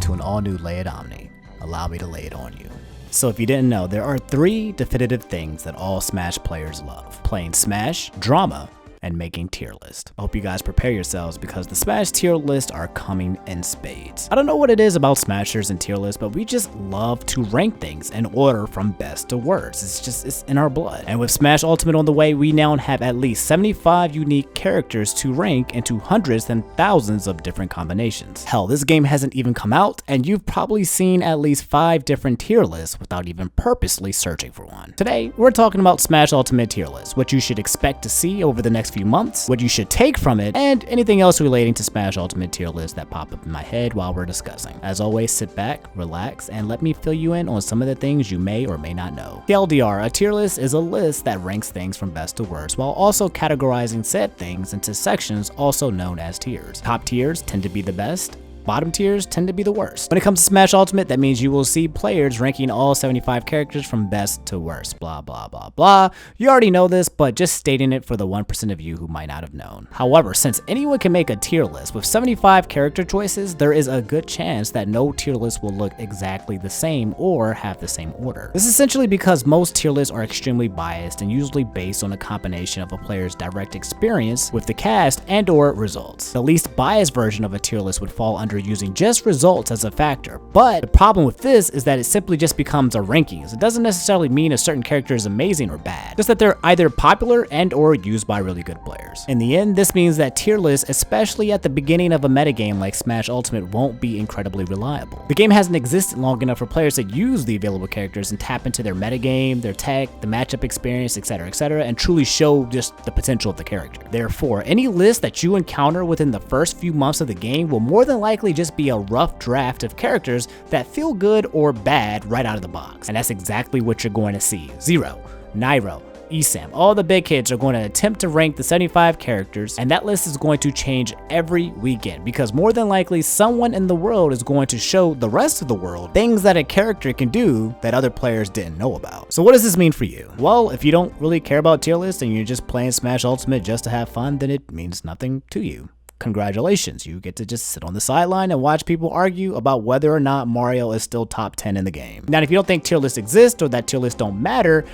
to an all-new layered Omni. Allow me to lay it on you. So if you didn't know, there are 3 definitive things that all Smash players love: playing Smash, drama, and making tier list. I hope you guys prepare yourselves because the Smash tier lists are coming in spades. I don't know what it is about Smashers and tier lists, but we just love to rank things in order from best to worst. It's in our blood. And with Smash Ultimate on the way, we now have at least 75 unique characters to rank into hundreds and thousands of different combinations. Hell, this game hasn't even come out, and you've probably seen at least 5 different tier lists without even purposely searching for one. Today, we're talking about Smash Ultimate tier list, what you should expect to see over the next few months, what you should take from it, and anything else relating to Smash Ultimate tier list that pop up in my head while we're discussing. As always, sit back, relax, and let me fill you in on some of the things you may or may not know. TLDR, a tier list is a list that ranks things from best to worst while also categorizing said things into sections also known as tiers. Top tiers tend to be the best. Bottom tiers tend to be the worst. When it comes to Smash Ultimate, that means you will see players ranking all 75 characters from best to worst. Blah, blah, blah, blah. You already know this, but just stating it for the 1% of you who might not have known. However, since anyone can make a tier list with 75 character choices, there is a good chance that no tier list will look exactly the same or have the same order. This is essentially because most tier lists are extremely biased and usually based on a combination of a player's direct experience with the cast and or results. The least biased version of a tier list would fall under using just results as a factor, but the problem with this is that it simply just becomes a rankings. It doesn't necessarily mean a certain character is amazing or bad, just that they're either popular and or used by really good players. In the end, this means that tier lists, especially at the beginning of a metagame like Smash Ultimate, won't be incredibly reliable. The game hasn't existed long enough for players to use the available characters and tap into their metagame, their tech, the matchup experience, etc., and truly show just the potential of the character. Therefore, any list that you encounter within the first few months of the game will more than likely just be a rough draft of characters that feel good or bad right out of the box. And that's exactly what you're going to see. Zero, Nairo, Esam, all the big kids are going to attempt to rank the 75 characters, and that list is going to change every weekend because more than likely someone in the world is going to show the rest of the world things that a character can do that other players didn't know about. So what does this mean for you? Well, if you don't really care about tier lists and you're just playing Smash Ultimate just to have fun, then it means nothing to you. Congratulations, you get to just sit on the sideline and watch people argue about whether or not Mario is still top 10 in the game. Now, if you don't think tier lists exist or that tier lists don't matter,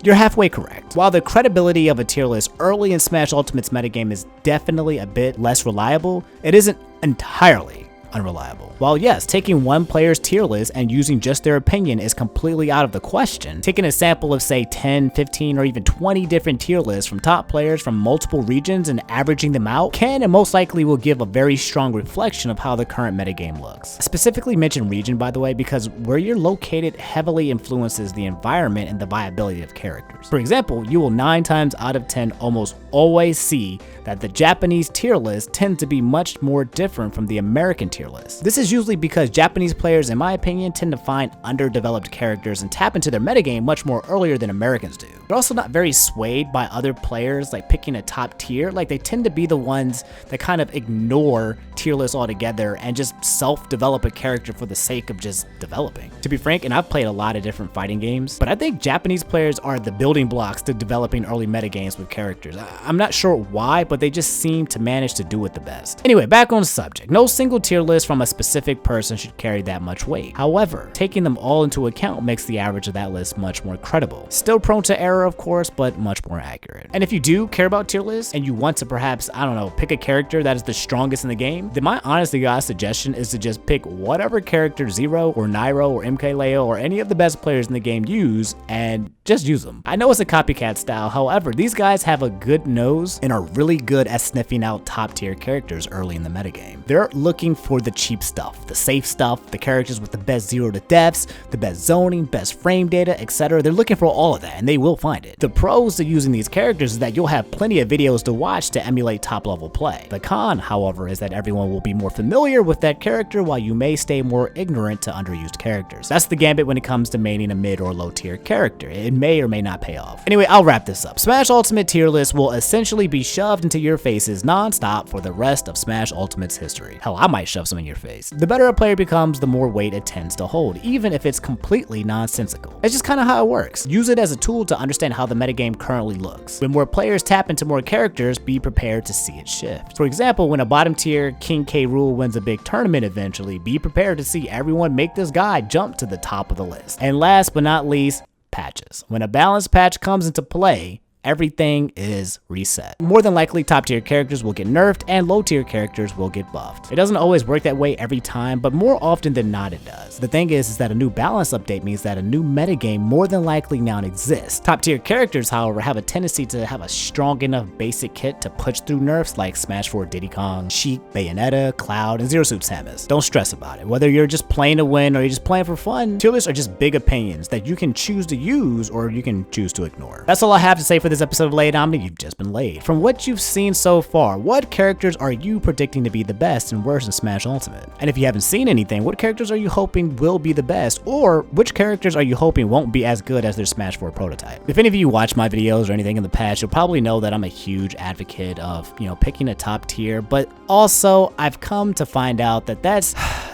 you're halfway correct. While the credibility of a tier list early in Smash Ultimate's metagame is definitely a bit less reliable, it isn't entirely unreliable. While yes, taking one player's tier list and using just their opinion is completely out of the question, taking a sample of say 10, 15, or even 20 different tier lists from top players from multiple regions and averaging them out can and most likely will give a very strong reflection of how the current metagame looks. I specifically mention region, by the way, because where you're located heavily influences the environment and the viability of characters. For example, you will 9 times out of 10 almost always see that the Japanese tier list tends to be much more different from the American tier list. This is usually because Japanese players, in my opinion, tend to find underdeveloped characters and tap into their metagame much more earlier than Americans do. They're also not very swayed by other players like picking a top tier. Like, they tend to be the ones that kind of ignore tier lists altogether and just self-develop a character for the sake of just developing. To be frank, and I've played a lot of different fighting games, but I think Japanese players are the building blocks to developing early metagames with characters. I'm not sure why, but they just seem to manage to do it the best. Anyway, back on the subject. No single tier list from a specific person should carry that much weight. However, taking them all into account makes the average of that list much more credible. Still prone to error, of course, but much more accurate. And if you do care about tier lists and you want to perhaps, I don't know, pick a character that is the strongest in the game, then my honest to God suggestion is to just pick whatever character Zero or Nairo or MKLeo or any of the best players in the game use and just use them. I know it's a copycat style, however, these guys have a good nose and are really good at sniffing out top tier characters early in the metagame. They're looking for the cheap stuff, the safe stuff, the characters with the best 0 to deaths, the best zoning, best frame data, etc. They're looking for all of that and they will find it. The pros to using these characters is that you'll have plenty of videos to watch to emulate top level play. The con, however, is that everyone will be more familiar with that character while you may stay more ignorant to underused characters. That's the gambit when it comes to maining a mid or low tier character. It may or may not pay off. Anyway, I'll wrap this up. Smash Ultimate tier list will essentially be shoved into your faces non-stop for the rest of Smash Ultimate's history. Hell, I might shove them in your face. The better a player becomes, the more weight it tends to hold, even if it's completely nonsensical. It's just kind of how it works. Use it as a tool to understand how the metagame currently looks. When more players tap into more characters, be prepared to see it shift. For example, when a bottom tier King K. Rool wins a big tournament eventually, be prepared to see everyone make this guy jump to the top of the list. And last but not least, patches. When a balanced patch comes into play, everything is reset. More than likely, top tier characters will get nerfed and low tier characters will get buffed. It doesn't always work that way every time, but more often than not it does. The thing is that a new balance update means that a new metagame more than likely now exists. Top tier characters, however, have a tendency to have a strong enough basic kit to push through nerfs like Smash 4 Diddy Kong, Sheik, Bayonetta, Cloud, and Zero Suit Samus. Don't stress about it. Whether you're just playing to win or you're just playing for fun, tier lists are just big opinions that you can choose to use or you can choose to ignore. That's all I have to say for this episode of Laid Omni. You've just been laid. From what you've seen so far, what characters are you predicting to be the best and worst in Smash Ultimate? And if you haven't seen anything, what characters are you hoping will be the best, or which characters are you hoping won't be as good as their Smash 4 prototype? If any of you watch my videos or anything in the past, you'll probably know that I'm a huge advocate of, picking a top tier, but also I've come to find out that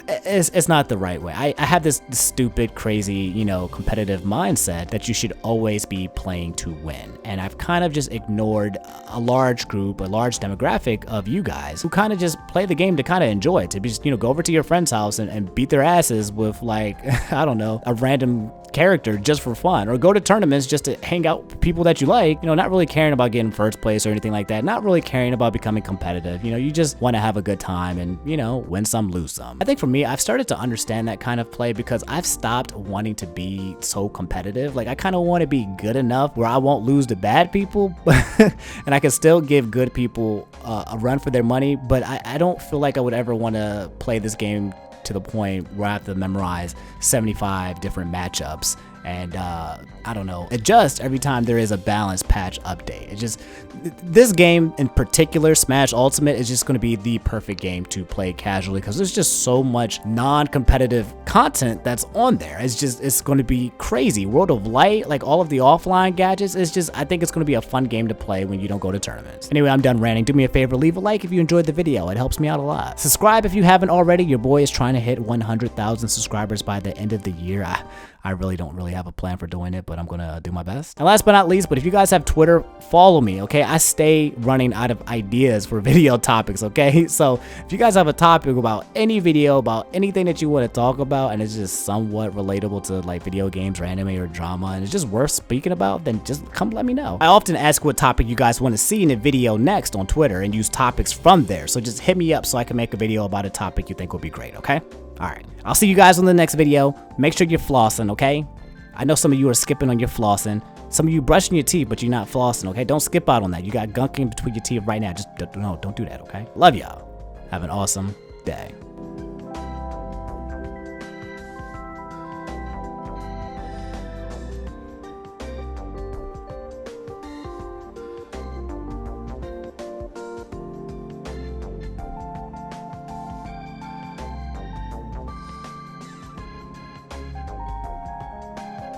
it's not the right way. I have this stupid, crazy, competitive mindset that you should always be playing to win. And I've kind of just ignored a large group, a large demographic of you guys who kind of just play the game to kind of enjoy it, to be just, go over to your friend's house and beat their asses with like, I don't know, a random character just for fun, or go to tournaments just to hang out with people that you like, not really caring about getting first place or anything like that, not really caring about becoming competitive. You just want to have a good time and, win some, lose some. I think for me, I've started to understand that kind of play because I've stopped wanting to be so competitive. Like, I kind of want to be good enough where I won't lose to bad people and I can still give good people a run for their money, but I don't feel like I would ever want to play this game to the point where I have to memorize 75 different matchups and I don't know, adjust every time there is a balanced patch update. It's just, this game in particular, Smash Ultimate, is just going to be the perfect game to play casually because there's just so much non-competitive content that's on there. It's going to be crazy. World of Light, like all of the offline gadgets, I think it's going to be a fun game to play when you don't go to tournaments. Anyway, I'm done ranting. Do me a favor, leave a like if you enjoyed the video. It helps me out a lot. Subscribe if you haven't already. Your boy is trying to hit 100,000 subscribers by the end of the year. I really don't have a plan for doing it, but I'm gonna do my best. And last but not least, but if you guys have Twitter, follow me, okay? I stay running out of ideas for video topics, okay? So if you guys have a topic about any video, about anything that you want to talk about, and it's just somewhat relatable to like video games or anime or drama, and it's just worth speaking about, then just come let me know. I often ask what topic you guys want to see in a video next on Twitter and use topics from there. So just hit me up so I can make a video about a topic you think would be great, okay? Alright, I'll see you guys on the next video. Make sure you're flossing, okay? I know some of you are skipping on your flossing. Some of you brushing your teeth, but you're not flossing, okay? Don't skip out on that. You got gunk in between your teeth right now. Just don't do that, okay? Love y'all. Have an awesome day.